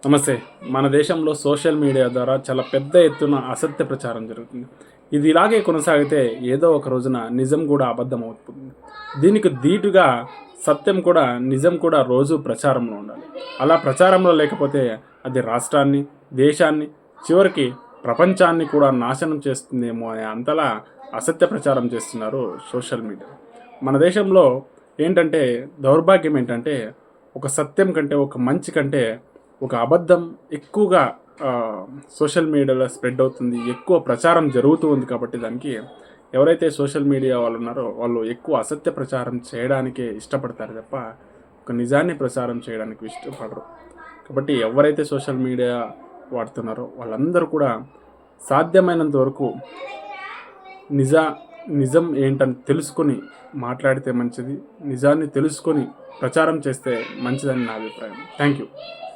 నమస్తే. మన దేశంలో సోషల్ మీడియా ద్వారా చాలా పెద్ద ఎత్తున అసత్య ప్రచారం జరుగుతుంది. ఇది ఇలాగే కొనసాగితే ఏదో ఒక రోజున నిజం కూడా అబద్ధం అవుతుంది. దీనికి ధీటుగా సత్యం కూడా, నిజం కూడా రోజు ప్రచారంలో ఉండాలి. అలా ప్రచారంలో లేకపోతే అది రాష్ట్రాన్ని, దేశాన్ని, చివరికి ప్రపంచాన్ని కూడా నాశనం చేస్తుందేమో అనే అంతలా అసత్య ప్రచారం చేస్తున్నారు సోషల్ మీడియా. మన దేశంలో ఏంటంటే దౌర్భాగ్యం ఏంటంటే, ఒక సత్యం కంటే, ఒక మంచి కంటే ఒక అబద్ధం ఎక్కువగా సోషల్ మీడియాలో స్ప్రెడ్ అవుతుంది. ఎక్కువ ప్రచారం జరుగుతూ ఉంది కాబట్టి దానికి ఎవరైతే సోషల్ మీడియా వాళ్ళు ఉన్నారో వాళ్ళు ఎక్కువ అసత్య ప్రచారం చేయడానికే ఇష్టపడతారు తప్ప ఒక నిజాన్ని ప్రచారం చేయడానికి ఇష్టపడరు. కాబట్టి ఎవరైతే సోషల్ మీడియా వాడుతున్నారో వాళ్ళందరూ కూడా సాధ్యమైనంత వరకు నిజ నిజం ఏంటని తెలుసుకొని మాట్లాడితే మంచిది. నిజాన్ని తెలుసుకొని ప్రచారం చేస్తే మంచిదని నా అభిప్రాయం. Thank you.